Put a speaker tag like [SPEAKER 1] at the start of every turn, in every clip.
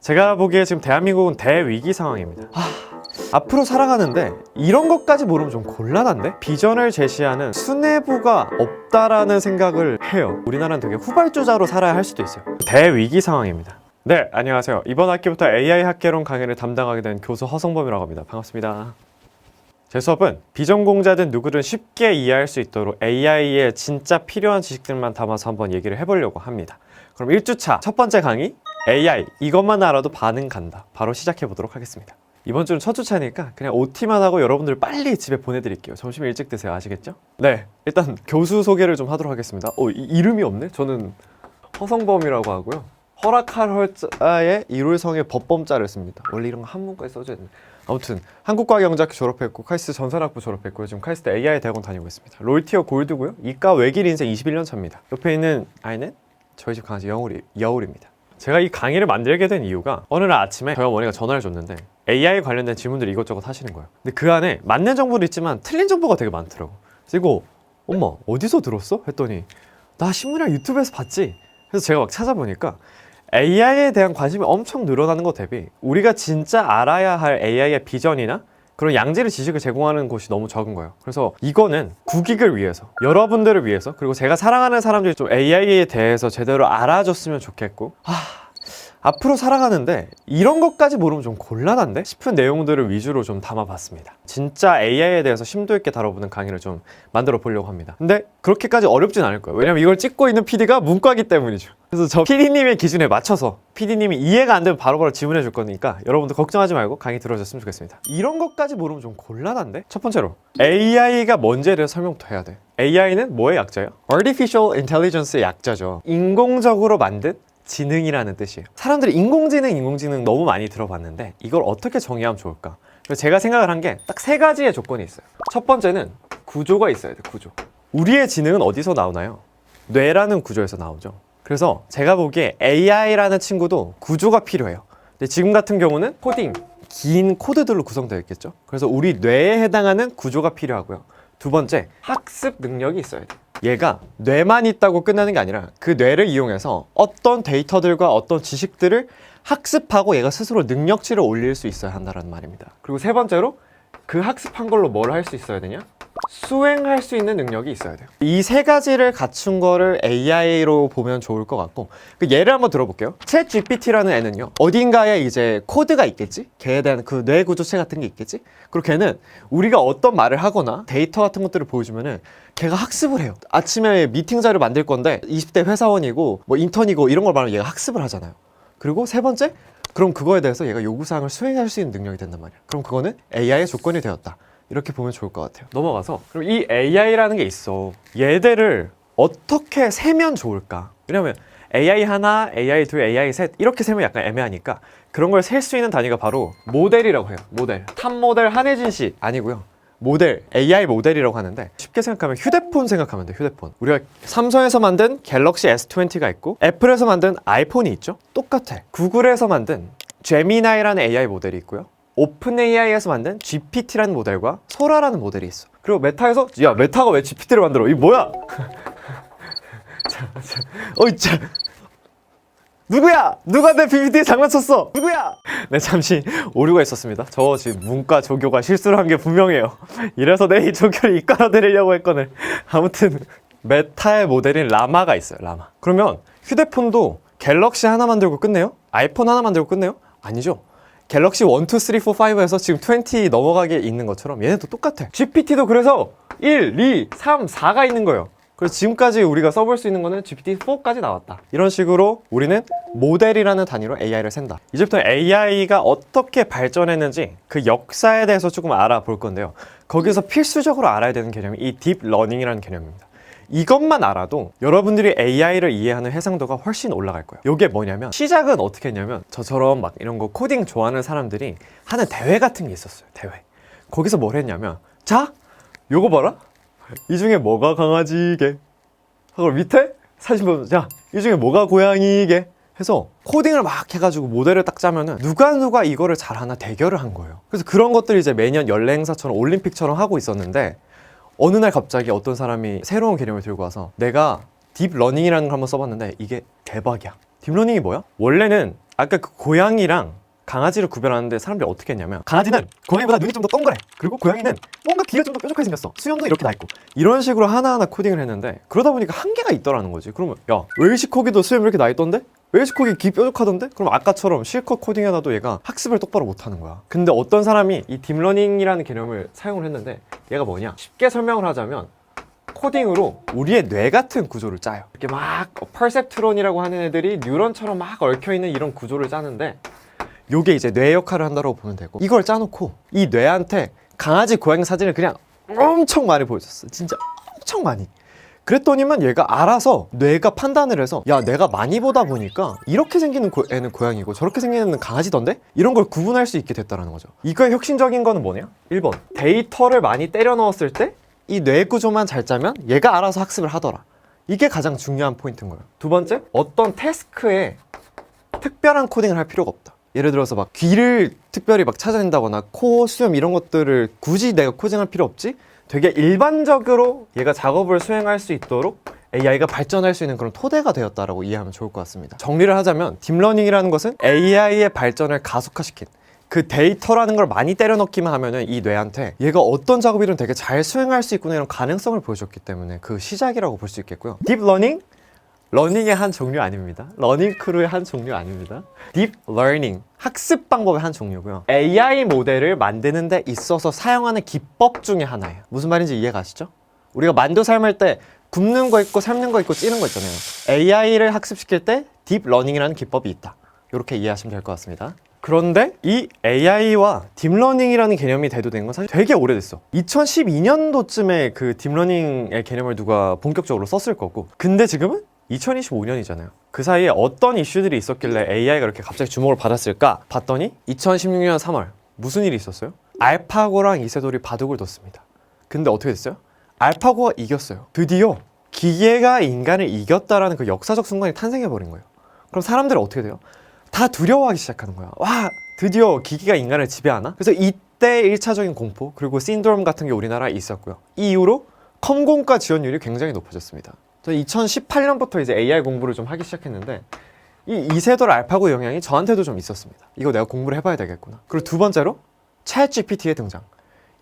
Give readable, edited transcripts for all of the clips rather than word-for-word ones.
[SPEAKER 1] 제가 보기에 지금 대한민국은 대위기 상황입니다. 앞으로 살아가는데 이런 것까지 모르면 좀 곤란한데? 비전을 제시하는 수뇌부가 없다라는 생각을 해요. 우리나라는 되게 후발주자로 살아야 할 수도 있어요. 대위기 상황입니다. 네, 안녕하세요. 이번 학기부터 AI 학개론 강의를 담당하게 된 교수 허성범이라고 합니다. 반갑습니다. 제 수업은 비전공자든 누구든 쉽게 이해할 수 있도록 AI에 진짜 필요한 지식들만 담아서 한번 얘기를 해보려고 합니다. 그럼 1주차 첫 번째 강의, AI 이것만 알아도 반응 간다. 바로 시작해보도록 하겠습니다. 이번 주는 첫 주차니까 그냥 OT만 하고 여러분들 빨리 집에 보내드릴게요. 점심 일찍 드세요. 아시겠죠? 네, 일단 교수 소개를 좀 하도록 하겠습니다. 이름이 없네? 저는 허성범이라고 하고요. 허락할 헐자에 이룰성의 법범자를 씁니다. 원래 이런 거 한문까지 써줘야 되는데. 아무튼 한국과학영작학교 졸업했고 카이스트 전산학부 졸업했고요. 지금 카이스트 AI 대학원 다니고 있습니다. 롤티어 골드고요. 이과 외길 인생 21년 차입니다. 옆에 있는 아이는 저희 집 강아지 여울입니다. 제가 이 강의를 만들게 된 이유가 어느 날 아침에 저희 어머니가 전화를 줬는데 AI 관련된 질문들을 이것저것 하시는 거예요. 근데 그 안에 맞는 정보도 있지만 틀린 정보가 되게 많더라고. 그래서 이거 엄마 어디서 들었어? 했더니 나 신문이랑 유튜브에서 봤지. 그래서 제가 막 찾아보니까 AI에 대한 관심이 엄청 늘어나는 것 대비 우리가 진짜 알아야 할 AI의 비전이나 그런 양질의 지식을 제공하는 곳이 너무 적은 거예요. 그래서 이거는 국익을 위해서, 여러분들을 위해서, 그리고 제가 사랑하는 사람들이 좀 AI에 대해서 제대로 알아줬으면 좋겠고 앞으로 살아가는데 이런 것까지 모르면 좀 곤란한데? 싶은 내용들을 위주로 좀 담아봤습니다. 진짜 AI에 대해서 심도 있게 다뤄보는 강의를 좀 만들어 보려고 합니다. 근데 그렇게까지 어렵진 않을 거예요. 왜냐면 이걸 찍고 있는 PD가 문과이기 때문이죠. 그래서 저 PD님의 기준에 맞춰서 PD님이 이해가 안 되면 바로바로 질문해 줄 거니까 여러분들 걱정하지 말고 강의 들어주셨으면 좋겠습니다. 이런 것까지 모르면 좀 곤란한데? 첫 번째로 AI가 뭔지에 대해서 설명부터 해야 돼. AI는 뭐의 약자예요? Artificial Intelligence의 약자죠. 인공적으로 만든 지능이라는 뜻이에요. 사람들이 인공지능 너무 많이 들어봤는데 이걸 어떻게 정의하면 좋을까? 그래서 제가 생각을 한 게 딱 세 가지의 조건이 있어요. 첫 번째는 구조가 있어야 돼. 구조. 우리의 지능은 어디서 나오나요? 뇌라는 구조에서 나오죠. 그래서 제가 보기에 AI라는 친구도 구조가 필요해요. 근데 지금 같은 경우는 코딩, 긴 코드들로 구성되어 있겠죠. 그래서 우리 뇌에 해당하는 구조가 필요하고요. 두 번째, 학습 능력이 있어야 돼요. 얘가 뇌만 있다고 끝나는 게 아니라 그 뇌를 이용해서 어떤 데이터들과 어떤 지식들을 학습하고 얘가 스스로 능력치를 올릴 수 있어야 한다는 말입니다. 그리고 세 번째로 그 학습한 걸로 뭘 할 수 있어야 되냐? 수행할 수 있는 능력이 있어야 돼요. 이 세 가지를 갖춘 거를 AI로 보면 좋을 것 같고 그 예를 한번 들어볼게요. 챗 GPT라는 애는요 어딘가에 이제 코드가 있겠지? 걔에 대한 그 뇌 구조체 같은 게 있겠지? 그리고 걔는 우리가 어떤 말을 하거나 데이터 같은 것들을 보여주면은 걔가 학습을 해요. 아침에 미팅 자료 만들 건데 20대 회사원이고 뭐 인턴이고 이런 걸 말하면 얘가 학습을 하잖아요. 그리고 세 번째, 그럼 그거에 대해서 얘가 요구사항을 수행할 수 있는 능력이 된단 말이야. 그럼 그거는 AI의 조건이 되었다. 이렇게 보면 좋을 것 같아요. 넘어가서 그럼 이 AI라는 게 있어. 얘들을 어떻게 세면 좋을까? 왜냐면 AI 하나, AI 둘, AI 셋 이렇게 세면 약간 애매하니까 그런 걸 셀 수 있는 단위가 바로 모델이라고 해요. 모델. 탑 모델 한혜진 씨 아니고요. 모델, AI 모델이라고 하는데 쉽게 생각하면 휴대폰 생각하면 돼. 휴대폰. 우리가 삼성에서 만든 갤럭시 S20가 있고 애플에서 만든 아이폰이 있죠. 똑같아. 구글에서 만든 제미나이라는 AI 모델이 있고요. 오픈 AI에서 만든 GPT라는 모델과 소라라는 모델이 있어. 그리고 메타에서 야 메타가 왜 GPT를 만들어? 이 뭐야? 누구야? 누가 내 PPT에 장난쳤어? 누구야? 네, 잠시 오류가 있었습니다. 저 지금 문과 조교가 실수를 한 게 분명해요. 이래서 내 이 조교를 이과로 데리려고 했거늘. 아무튼 메타의 모델인 라마가 있어요. 라마. 그러면 휴대폰도 갤럭시 하나 만들고 끝내요? 아이폰 하나 만들고 끝내요? 아니죠. 갤럭시 1, 2, 3, 4, 5에서 지금 20 넘어가게 있는 것처럼 얘네도 똑같아. GPT도 그래서 1, 2, 3, 4가 있는 거예요. 그래서 지금까지 우리가 써볼 수 있는 거는 GPT-4까지 나왔다. 이런 식으로 우리는 모델이라는 단위로 AI를 센다. 이제부터 AI가 어떻게 발전했는지 그 역사에 대해서 조금 알아볼 건데요. 거기서 필수적으로 알아야 되는 개념이 이 딥러닝이라는 개념입니다. 이것만 알아도 여러분들이 AI를 이해하는 해상도가 훨씬 올라갈 거예요. 이게 뭐냐면 시작은 어떻게 했냐면 저처럼 막 이런 거 코딩 좋아하는 사람들이 하는 대회 같은 게 있었어요. 대회. 거기서 뭘 했냐면 자, 요거 봐라. 이 중에 뭐가 강아지게? 하고 밑에 사진 보면 자, 이 중에 뭐가 고양이게? 해서 코딩을 막 해가지고 모델을 딱 짜면은 누가 이거를 잘하나 대결을 한 거예요. 그래서 그런 것들이 이제 매년 연례 행사처럼 올림픽처럼 하고 있었는데 어느 날 갑자기 어떤 사람이 새로운 개념을 들고 와서 내가 딥러닝이라는 걸 한번 써봤는데 이게 대박이야. 딥러닝이 뭐야? 원래는 아까 그 고양이랑 강아지를 구별하는데 사람들이 어떻게 했냐면 강아지는 고양이보다 눈이 좀 더 동그래, 그리고 고양이는 뭔가 귀가 좀 더 뾰족하게 생겼어, 수염도 이렇게 나 있고, 이런 식으로 하나하나 코딩을 했는데 그러다 보니까 한계가 있더라는 거지. 그러면 야, 웰시코기도 수염 이렇게 나 있던데? 웰시코기 귀 뾰족하던데? 그럼 아까처럼 실컷 코딩해놔도 얘가 학습을 똑바로 못하는 거야. 근데 어떤 사람이 이 딥러닝이라는 개념을 사용을 했는데 얘가 뭐냐, 쉽게 설명을 하자면 코딩으로 우리의 뇌 같은 구조를 짜요. 이렇게 막 퍼셉트론이라고 하는 애들이 뉴런처럼 막 얽혀있는 이런 구조를 짜는데 요게 이제 뇌 역할을 한다고 보면 되고, 이걸 짜놓고 이 뇌한테 강아지 고양이 사진을 그냥 엄청 많이 보여줬어. 진짜 엄청 많이. 그랬더니만 얘가 알아서 뇌가 판단을 해서 야, 내가 많이 보다 보니까 이렇게 생기는 애는 고양이고 저렇게 생기는 애는 강아지던데? 이런 걸 구분할 수 있게 됐다는 거죠. 이거의 혁신적인 거는 뭐냐? 1번, 데이터를 많이 때려 넣었을 때 이 뇌 구조만 잘 짜면 얘가 알아서 학습을 하더라. 이게 가장 중요한 포인트인 거예요. 두 번째, 어떤 태스크에 특별한 코딩을 할 필요가 없다. 예를 들어서 막 귀를 특별히 막 찾아낸다거나 코, 수염 이런 것들을 굳이 내가 코딩할 필요 없지? 되게 일반적으로 얘가 작업을 수행할 수 있도록 AI가 발전할 수 있는 그런 토대가 되었다라고 이해하면 좋을 것 같습니다. 정리를 하자면 딥러닝이라는 것은 AI의 발전을 가속화시킨, 그 데이터라는 걸 많이 때려 넣기만 하면은 이 뇌한테 얘가 어떤 작업이든 되게 잘 수행할 수 있구나, 이런 가능성을 보여줬기 때문에 그 시작이라고 볼 수 있겠고요. 딥러닝? 러닝의 한 종류 아닙니다. 러닝 크루의 한 종류 아닙니다. 딥 러닝, 학습 방법의 한 종류고요. AI 모델을 만드는 데 있어서 사용하는 기법 중에 하나예요. 무슨 말인지 이해 가시죠? 우리가 만두 삶을 때 굽는 거 있고 삶는 거 있고 찌는 거 있잖아요. AI를 학습시킬 때 딥 러닝이라는 기법이 있다. 이렇게 이해하시면 될 것 같습니다. 그런데 이 AI와 딥러닝이라는 개념이 대두된 건 사실 되게 오래됐어. 2012년도쯤에 그 딥러닝의 개념을 누가 본격적으로 썼을 거고, 근데 지금은 2025년이잖아요. 그 사이에 어떤 이슈들이 있었길래 AI가 이렇게 갑자기 주목을 받았을까 봤더니 2016년 3월 무슨 일이 있었어요? 알파고랑 이세돌이 바둑을 뒀습니다. 근데 어떻게 됐어요? 알파고가 이겼어요. 드디어 기계가 인간을 이겼다라는 그 역사적 순간이 탄생해버린 거예요. 그럼 사람들은 어떻게 돼요? 다 두려워하기 시작하는 거야. 와, 드디어 기계가 인간을 지배하나? 그래서 이때 1차적인 공포, 그리고 신드롬 같은 게 우리나라에 있었고요. 이 이후로 컴공과 지원율이 굉장히 높아졌습니다. 저는 2018년부터 이제 AI 공부를 좀 하기 시작했는데 이 이세돌 알파고 영향이 저한테도 좀 있었습니다. 이거 내가 공부를 해봐야 되겠구나. 그리고 두 번째로 챗GPT의 등장.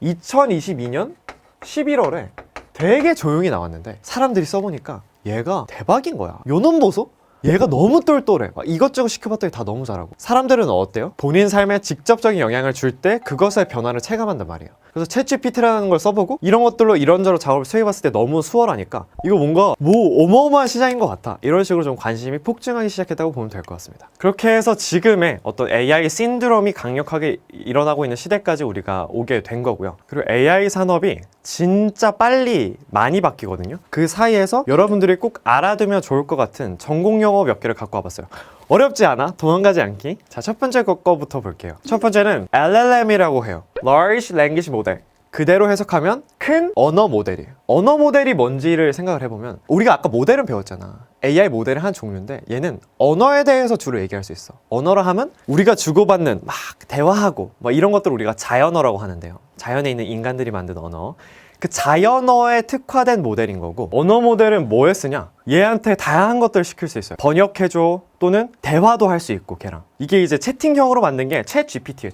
[SPEAKER 1] 2022년 11월에 되게 조용히 나왔는데 사람들이 써보니까 얘가 대박인 거야. 요놈 보소? 얘가 너무 똘똘해. 막 이것저것 시켜봤더니 다 너무 잘하고. 사람들은 어때요? 본인 삶에 직접적인 영향을 줄 때 그것의 변화를 체감한단 말이에요. 그래서 챗GPT라는 걸 써보고 이런 것들로 이런저런 작업을 수행해봤을 때 너무 수월하니까 이거 뭔가 뭐 어마어마한 시장인 것 같아, 이런 식으로 좀 관심이 폭증하기 시작했다고 보면 될 것 같습니다. 그렇게 해서 지금의 어떤 AI 신드롬이 강력하게 일어나고 있는 시대까지 우리가 오게 된 거고요. 그리고 AI 산업이 진짜 빨리 많이 바뀌거든요. 그 사이에서 여러분들이 꼭 알아두면 좋을 것 같은 전공 용어 몇 개를 갖고 와봤어요. 어렵지 않아? 도망가지 않기. 자, 첫 번째 거부터 볼게요. 첫 번째는 LLM이라고 해요. Large Language Model. 그대로 해석하면 큰 언어 모델이에요. 언어 모델이 뭔지를 생각을 해보면 우리가 아까 모델은 배웠잖아. AI 모델의 한 종류인데 얘는 언어에 대해서 주로 얘기할 수 있어. 언어라 하면 우리가 주고받는 막 대화하고 막 이런 것들을 우리가 자연어라고 하는데요. 자연에 있는 인간들이 만든 언어. 그 자연어에 특화된 모델인 거고, 언어 모델은 뭐에 쓰냐? 얘한테 다양한 것들을 시킬 수 있어요. 번역해줘, 또는 대화도 할 수 있고 걔랑. 이게 이제 채팅형으로 만든 게 챗GPT예요.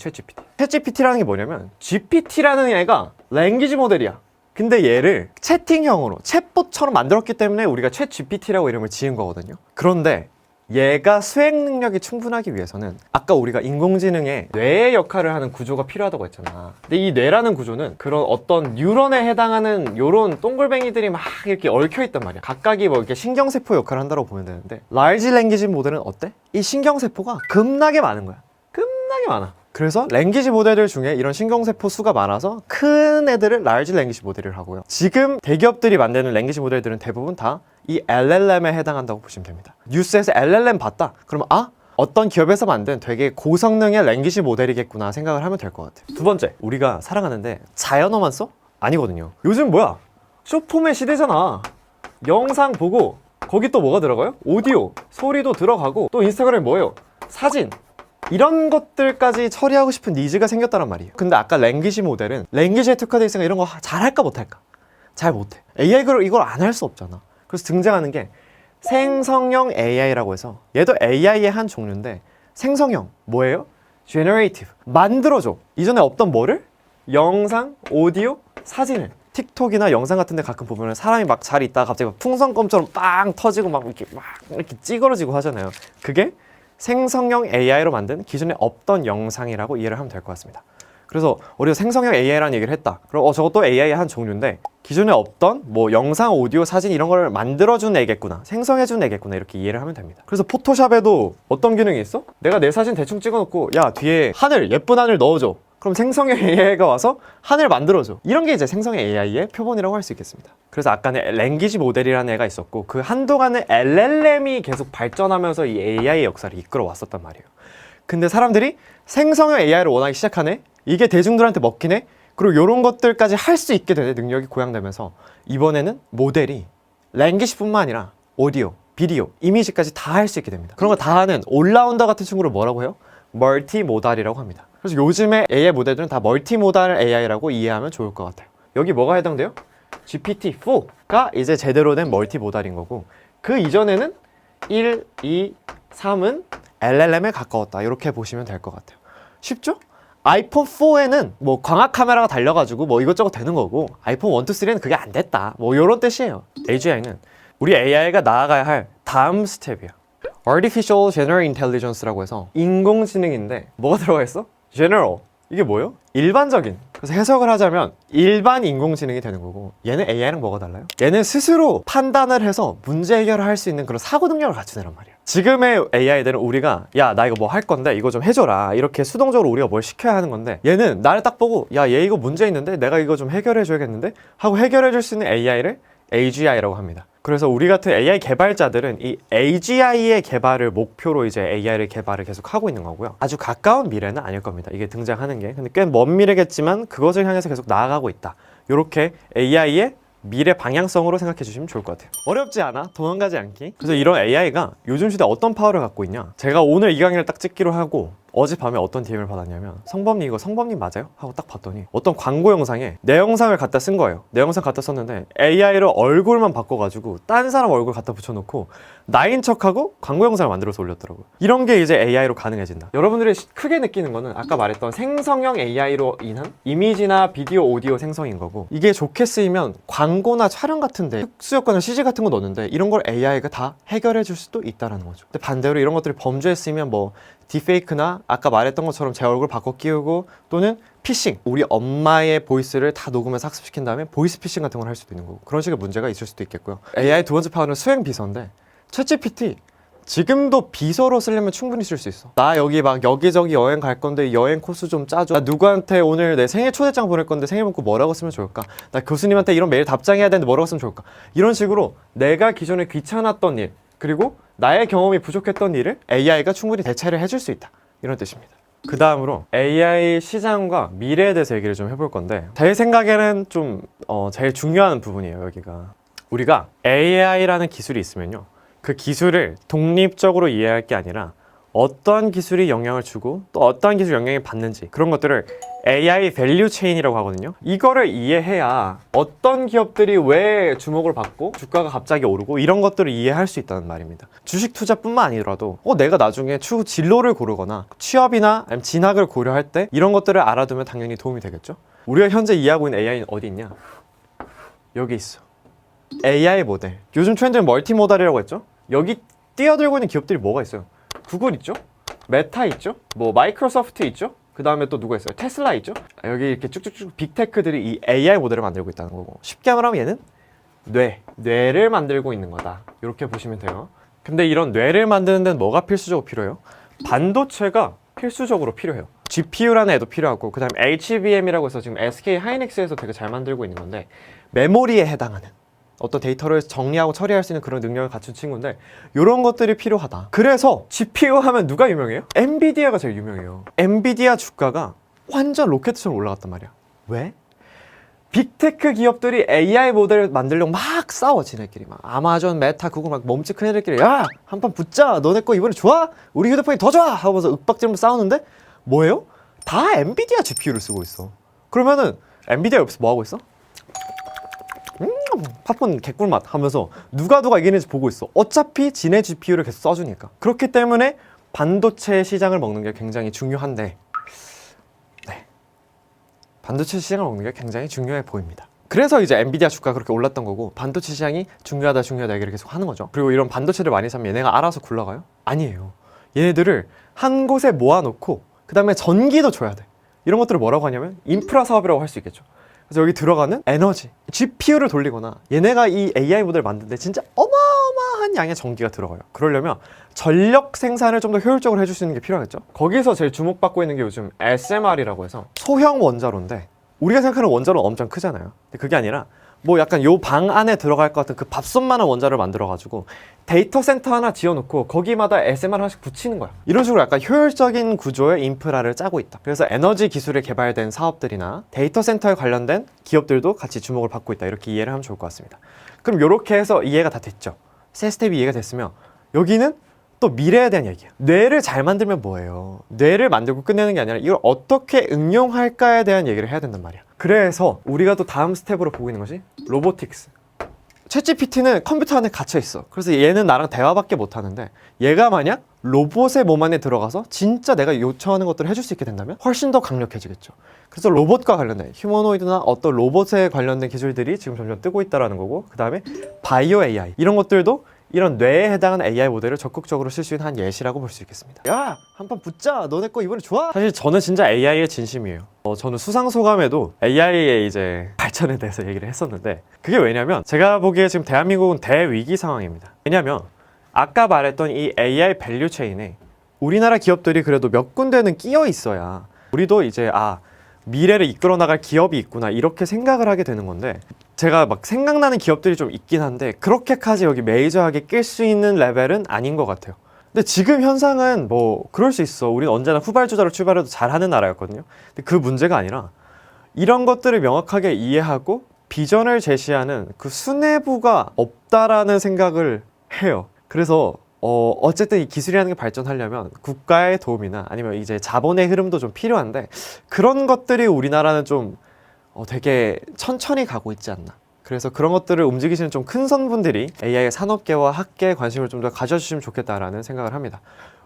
[SPEAKER 1] 챗GPT라는 게 뭐냐면 GPT라는 애가 랭귀지 모델이야. 근데 얘를 채팅형으로 챗봇처럼 만들었기 때문에 우리가 챗GPT라고 이름을 지은 거거든요. 그런데 얘가 수행 능력이 충분하기 위해서는 아까 우리가 인공지능의 뇌의 역할을 하는 구조가 필요하다고 했잖아. 근데 이 뇌라는 구조는 그런 어떤 뉴런에 해당하는 요런 동글뱅이들이 막 이렇게 얽혀있단 말이야. 각각이 뭐 이렇게 신경세포 역할을 한다고 보면 되는데, 라지 랭귀지 모델은 어때? 이 신경세포가 겁나게 많은 거야. 겁나게 많아. 그래서 랭귀지 모델들 중에 이런 신경세포 수가 많아서 큰 애들을 라지 랭귀지 모델을 하고요. 지금 대기업들이 만드는 랭귀지 모델들은 대부분 다 이 LLM에 해당한다고 보시면 됩니다. 뉴스에서 LLM 봤다? 그러면 어떤 기업에서 만든 되게 고성능의 랭귀지 모델이겠구나 생각을 하면 될 것 같아요. 두 번째, 우리가 살아가는데 자연어만 써? 아니거든요. 요즘 뭐야? 숏폼의 시대잖아. 영상 보고 거기 또 뭐가 들어가요? 오디오, 소리도 들어가고, 또 인스타그램에 뭐예요? 사진. 이런 것들까지 처리하고 싶은 니즈가 생겼다는 말이에요. 근데 아까 랭귀지 모델은 랭귀지에 특화되어 있으니까 이런 거 잘할까 못할까? 잘 못해. AI가 이걸 안 할 수 없잖아. 그래서 등장하는 게 생성형 AI라고 해서 얘도 AI의 한 종류인데 생성형 뭐예요? Generative 만들어줘. 이전에 없던 뭐를? 영상, 오디오, 사진을 틱톡이나 영상 같은 데 가끔 보면 사람이 막 잘 있다가 갑자기 막 풍선껌처럼 빵 터지고 막 이렇게 찌그러지고 하잖아요. 그게 생성형 AI로 만든 기존에 없던 영상이라고 이해를 하면 될 것 같습니다. 그래서 우리가 생성형 AI라는 얘기를 했다. 그럼 저것도 AI의 한 종류인데 기존에 없던 뭐 영상, 오디오, 사진 이런 걸 만들어준 애겠구나, 생성해준 애겠구나 이렇게 이해를 하면 됩니다. 그래서 포토샵에도 어떤 기능이 있어? 내가 내 사진 대충 찍어놓고 야 뒤에 하늘, 예쁜 하늘 넣어줘. 그럼 생성형 AI가 와서 하늘 만들어줘. 이런 게 이제 생성형 AI의 표본이라고 할 수 있겠습니다. 그래서 아까는 랭귀지 모델이라는 애가 있었고 그 한동안은 LLM이 계속 발전하면서 이 AI의 역사를 이끌어 왔었단 말이에요. 근데 사람들이 생성형 AI를 원하기 시작하네? 이게 대중들한테 먹히네? 그리고 이런 것들까지 할 수 있게 되네, 능력이 고양되면서 이번에는 모델이 랭귀지뿐만 아니라 오디오, 비디오, 이미지까지 다 할 수 있게 됩니다. 그런 거 다 하는 올라운더 같은 친구를 뭐라고 해요? 멀티모달이라고 합니다. 그래서 요즘에 AI 모델들은 다 멀티모달 AI라고 이해하면 좋을 것 같아요. 여기 뭐가 해당돼요? GPT-4가 이제 제대로 된 멀티모달인 거고 그 이전에는 1, 2, 3은 LLM에 가까웠다 이렇게 보시면 될 것 같아요. 쉽죠? 아이폰 4에는 뭐 광학 카메라가 달려가지고 뭐 이것저것 되는 거고 아이폰 1, 2, 3는 그게 안 됐다 뭐 이런 뜻이에요. AGI는 우리 AI가 나아가야 할 다음 스텝이야. Artificial General Intelligence라고 해서 인공지능인데 뭐가 들어가 있어? General. 이게 뭐예요? 일반적인. 그래서 해석을 하자면 일반 인공지능이 되는 거고 얘는 AI랑 뭐가 달라요? 얘는 스스로 판단을 해서 문제 해결을 할 수 있는 그런 사고 능력을 갖춘 애란 말이야. 지금의 AI들은 우리가 야 나 이거 뭐 할 건데 이거 좀 해줘라 이렇게 수동적으로 우리가 뭘 시켜야 하는 건데 얘는 나를 딱 보고 야 얘 이거 문제 있는데 내가 이거 좀 해결해 줘야겠는데 하고 해결해 줄 수 있는 AI를 AGI라고 합니다. 그래서 우리 같은 AI 개발자들은 이 AGI의 개발을 목표로 이제 AI를 개발을 계속 하고 있는 거고요. 아주 가까운 미래는 아닐 겁니다. 이게 등장하는 게. 근데 꽤 먼 미래겠지만 그것을 향해서 계속 나아가고 있다. 이렇게 AI의 미래 방향성으로 생각해 주시면 좋을 것 같아요. 어렵지 않아? 도망가지 않기. 그래서 이런 AI가 요즘 시대에 어떤 파워를 갖고 있냐? 제가 오늘 이 강의를 딱 찍기로 하고 어젯밤에 어떤 DM을 받았냐면 성범님 이거 성범님 맞아요? 하고 딱 봤더니 어떤 광고 영상에 내 영상을 갖다 쓴 거예요. 내 영상 갖다 썼는데 AI로 얼굴만 바꿔가지고 딴 사람 얼굴 갖다 붙여놓고 나인 척하고 광고 영상을 만들어서 올렸더라고요. 이런 게 이제 AI로 가능해진다. 여러분들이 크게 느끼는 거는 아까 말했던 생성형 AI로 인한 이미지나 비디오, 오디오 생성인 거고 이게 좋게 쓰이면 광고나 촬영 같은데 특수효과나 CG 같은 거 넣는데 이런 걸 AI가 다 해결해 줄 수도 있다는 거죠. 근데 반대로 이런 것들이 범죄에 쓰이면 뭐 딥페이크나 아까 말했던 것처럼 제 얼굴 바꿔 끼우고 또는 피싱, 우리 엄마의 보이스를 다 녹음해서 학습시킨 다음에 보이스 피싱 같은 걸 할 수도 있는 거고 그런 식의 문제가 있을 수도 있겠고요. AI 두 번째 파워는 수행 비서인데 챗GPT 지금도 비서로 쓰려면 충분히 쓸 수 있어. 나 여기 막 여기저기 여행 갈 건데 여행 코스 좀 짜줘. 나 누구한테 오늘 내 생일 초대장 보낼 건데 생일 문구 뭐라고 쓰면 좋을까? 나 교수님한테 이런 메일 답장해야 되는데 뭐라고 쓰면 좋을까? 이런 식으로 내가 기존에 귀찮았던 일 그리고 나의 경험이 부족했던 일을 AI가 충분히 대체를 해줄 수 있다. 이런 뜻입니다. 그 다음으로 AI 시장과 미래에 대해서 얘기를 좀 해볼 건데 제 생각에는 좀 제일 중요한 부분이에요. 여기가 우리가 AI라는 기술이 있으면요 그 기술을 독립적으로 이해할 게 아니라 어떠한 기술이 영향을 주고 또 어떠한 기술이 영향을 받는지 그런 것들을 AI 밸류 체인이라고 하거든요. 이거를 이해해야 어떤 기업들이 왜 주목을 받고 주가가 갑자기 오르고 이런 것들을 이해할 수 있다는 말입니다. 주식 투자뿐만 아니라도 내가 나중에 추후 진로를 고르거나 취업이나 아니면 진학을 고려할 때 이런 것들을 알아두면 당연히 도움이 되겠죠. 우리가 현재 이해하고 있는 AI는 어디 있냐? 여기 있어. AI 모델. 요즘 트렌드는 멀티모달이라고 했죠. 여기 뛰어들고 있는 기업들이 뭐가 있어요? 구글 있죠? 메타 있죠? 뭐 마이크로소프트 있죠? 그 다음에 또 누가 있어요? 테슬라 있죠? 여기 이렇게 쭉쭉쭉 빅테크들이 이 AI 모델을 만들고 있다는 거고 쉽게 말하면 얘는 뇌를 만들고 있는 거다 이렇게 보시면 돼요. 근데 이런 뇌를 만드는 데는 뭐가 필수적으로 필요해요? 반도체가 필수적으로 필요해요. GPU라는 애도 필요하고 그 다음에 HBM이라고 해서 지금 SK 하이닉스에서 되게 잘 만들고 있는 건데 메모리에 해당하는 어떤 데이터를 정리하고 처리할 수 있는 그런 능력을 갖춘 친구인데 이런 것들이 필요하다. 그래서 GPU 하면 누가 유명해요? 엔비디아가 제일 유명해요. 엔비디아 주가가 완전 로켓처럼 올라갔단 말이야. 왜? 빅테크 기업들이 AI 모델을 만들려고 막 싸워 지네끼리 막 아마존, 메타, 구글 막 몸집 큰 애들끼리 야! 한판 붙자! 너네 거 이번에 좋아? 우리 휴대폰이 더 좋아! 하고서 윽박지르면서 싸우는데 뭐예요? 다 엔비디아 GPU를 쓰고 있어. 그러면은 엔비디아 옆에서 뭐 하고 있어? 팝콘 개꿀맛 하면서 누가 이기는지 보고 있어. 어차피 지네 GPU를 계속 써주니까. 그렇기 때문에 반도체 시장을 먹는 게 굉장히 중요한데, 네, 반도체 시장을 먹는 게 굉장히 중요해 보입니다. 그래서 이제 엔비디아 주가가 그렇게 올랐던 거고, 반도체 시장이 중요하다 얘기를 계속 하는 거죠. 그리고 이런 반도체를 많이 사면 얘네가 알아서 굴러가요? 아니에요. 얘네들을 한 곳에 모아놓고 그 다음에 전기도 줘야 돼. 이런 것들을 뭐라고 하냐면 인프라 사업이라고 할 수 있겠죠. 그래서 여기 들어가는 에너지, GPU를 돌리거나 얘네가 이 AI 모델을 만드는데 진짜 어마어마한 양의 전기가 들어가요. 그러려면 전력 생산을 좀 더 효율적으로 해줄 수 있는 게 필요하겠죠. 거기서 제일 주목받고 있는 게 요즘 SMR이라고 해서 소형 원자로인데, 우리가 생각하는 원자로는 엄청 크잖아요. 근데 그게 아니라 뭐 약간 요 방 안에 들어갈 것 같은 그 밥솥만한 원자를 만들어가지고 데이터 센터 하나 지어놓고 거기마다 SMR 하나씩 붙이는 거야. 이런 식으로 약간 효율적인 구조의 인프라를 짜고 있다. 그래서 에너지 기술에 개발된 사업들이나 데이터 센터에 관련된 기업들도 같이 주목을 받고 있다. 이렇게 이해를 하면 좋을 것 같습니다. 그럼 이렇게 해서 이해가 다 됐죠. 세 스텝이 이해가 됐으면 여기는 또 미래에 대한 얘기야. 뇌를 잘 만들면 뭐예요? 뇌를 만들고 끝내는 게 아니라 이걸 어떻게 응용할까에 대한 얘기를 해야 된단 말이야. 그래서 우리가 또 다음 스텝으로 보고 있는 것이 로보틱스. 챗GPT는 컴퓨터 안에 갇혀 있어. 그래서 얘는 나랑 대화밖에 못 하는데, 얘가 만약 로봇의 몸 안에 들어가서 진짜 내가 요청하는 것들을 해줄 수 있게 된다면 훨씬 더 강력해지겠죠. 그래서 로봇과 관련된 휴머노이드나 어떤 로봇에 관련된 기술들이 지금 점점 뜨고 있다는 거고, 그 다음에 바이오 AI 이런 것들도 이런 뇌에 해당하는 AI 모델을 적극적으로 쓸 수 있는 한 예시라고 볼 수 있겠습니다. 야! 한판 붙자! 너네 거 이번에 좋아! 사실 저는 진짜 AI의 진심이에요. 저는 수상소감에도 AI의 이제 발전에 대해서 얘기를 했었는데, 그게 왜냐면 제가 보기에 지금 대한민국은 대위기 상황입니다. 왜냐면 아까 말했던 이 AI 밸류 체인에 우리나라 기업들이 그래도 몇 군데는 끼어 있어야 우리도 이제 미래를 이끌어 나갈 기업이 있구나 이렇게 생각을 하게 되는 건데, 제가 막 생각나는 기업들이 좀 있긴 한데 그렇게까지 여기 메이저하게 낄 수 있는 레벨은 아닌 것 같아요. 근데 지금 현상은 뭐 그럴 수 있어. 우리는 언제나 후발주자로 출발해도 잘하는 나라였거든요. 근데 그 문제가 아니라 이런 것들을 명확하게 이해하고 비전을 제시하는 그 수뇌부가 없다라는 생각을 해요. 그래서 어쨌든 이 기술이라는 게 발전하려면 국가의 도움이나 아니면 이제 자본의 흐름도 좀 필요한데, 그런 것들이 우리나라는 좀 되게 천천히 가고 있지 않나. 그래서 그런 것들을 움직이시는 좀 큰 선분들이 AI 산업계와 학계에 관심을 좀 더 가져주시면 좋겠다라는 생각을 합니다.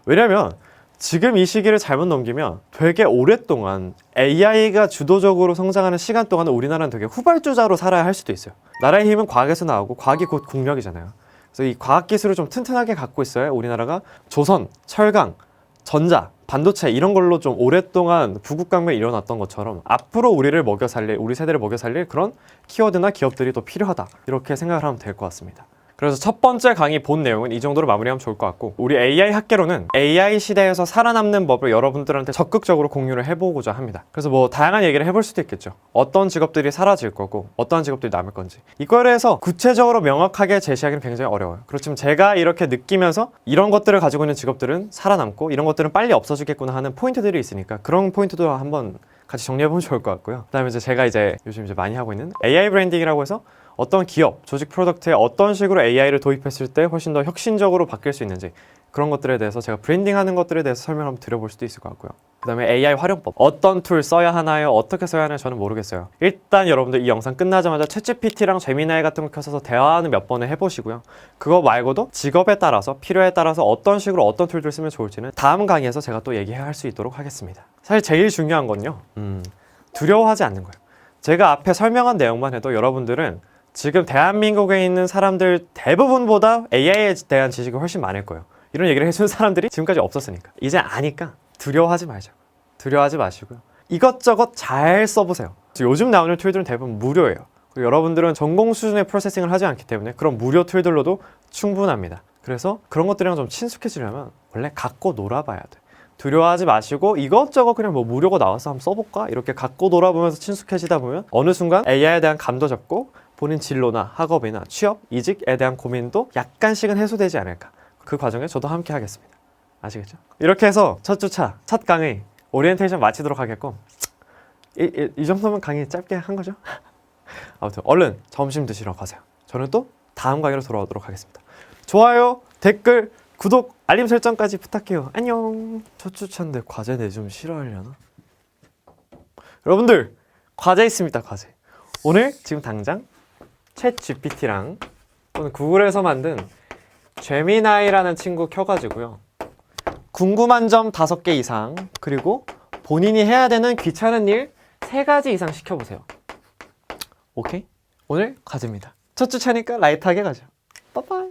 [SPEAKER 1] 왜냐면 지금 이 시기를 잘못 넘기면 되게 오랫동안 AI가 주도적으로 성장하는 시간 동안은 우리나라는 되게 후발주자로 살아야 할 수도 있어요. 나라의 힘은 과학에서 나오고 과학이 곧 국력이잖아요. 그래서 이 과학기술을 좀 튼튼하게 갖고 있어야 우리나라가 조선, 철강, 전자, 반도체 이런 걸로 좀 오랫동안 부국강명이 일어났던 것처럼 앞으로 우리를 먹여 살릴, 우리 세대를 먹여 살릴 그런 키워드나 기업들이 또 필요하다. 이렇게 생각을 하면 될 것 같습니다. 그래서 첫 번째 강의 본 내용은 이 정도로 마무리하면 좋을 것 같고, 우리 AI 학계로는 AI 시대에서 살아남는 법을 여러분들한테 적극적으로 공유를 해보고자 합니다. 그래서 뭐 다양한 얘기를 해볼 수도 있겠죠. 어떤 직업들이 사라질 거고 어떠한 직업들이 남을 건지, 이거에 대해서 구체적으로 명확하게 제시하기는 굉장히 어려워요. 그렇지만 제가 이렇게 느끼면서 이런 것들을 가지고 있는 직업들은 살아남고 이런 것들은 빨리 없어지겠구나 하는 포인트들이 있으니까 그런 포인트도 한번 같이 정리해보면 좋을 것 같고요. 그 다음에 제가 요즘 많이 하고 있는 AI 브랜딩이라고 해서 어떤 기업, 조직 프로덕트에 어떤 식으로 AI를 도입했을 때 훨씬 더 혁신적으로 바뀔 수 있는지, 그런 것들에 대해서 제가 브랜딩하는 것들에 대해서 설명을 한번 드려볼 수도 있을 것 같고요. 그 다음에 AI 활용법, 어떤 툴 써야 하나요? 어떻게 써야 하나요? 저는 모르겠어요. 일단 여러분들 이 영상 끝나자마자 챗GPT랑 제미나이 같은 거 켜서 대화하는 몇 번을 해보시고요. 그거 말고도 직업에 따라서, 필요에 따라서 어떤 식으로 어떤 툴들 쓰면 좋을지는 다음 강의에서 제가 또 얘기할 수 있도록 하겠습니다. 사실 제일 중요한 건요, 두려워하지 않는 거예요. 제가 앞에 설명한 내용만 해도 여러분들은 지금 대한민국에 있는 사람들 대부분보다 AI에 대한 지식이 훨씬 많을 거예요. 이런 얘기를 해주는 사람들이 지금까지 없었으니까. 이제 아니까 두려워하지 말자고. 두려워하지 마시고요. 이것저것 잘 써보세요. 요즘 나오는 툴들은 대부분 무료예요. 그리고 여러분들은 전공 수준의 프로세싱을 하지 않기 때문에 그런 무료 툴들로도 충분합니다. 그래서 그런 것들이랑 좀 친숙해지려면 원래 갖고 놀아봐야 돼. 두려워하지 마시고 이것저것 그냥 뭐 무료가 나와서 한번 써볼까? 이렇게 갖고 놀아보면서 친숙해지다 보면 어느 순간 AI에 대한 감도 잡고 본인 진로나 학업이나 취업, 이직에 대한 고민도 약간씩은 해소되지 않을까. 그 과정에 저도 함께 하겠습니다. 아시겠죠? 이렇게 해서 첫 주차, 첫 강의 오리엔테이션 마치도록 하겠고, 이 정도면 강의 짧게 한 거죠? 아무튼 얼른 점심 드시러 가세요. 저는 또 다음 강의로 돌아오도록 하겠습니다. 좋아요, 댓글, 구독, 알림 설정까지 부탁해요. 안녕. 첫 주차인데 과제 내주면 싫어하려나? 여러분들 과제 있습니다. 과제. 오늘 지금 당장 챗 GPT랑 또는 구글에서 만든 제미나이라는 친구 켜가지고요. 궁금한 점 5개 이상, 그리고 본인이 해야 되는 귀찮은 일 3가지 이상 시켜보세요. 오케이? 오늘 과제입니다. 첫 주 차니까 라이트하게 가죠. 빠빠이.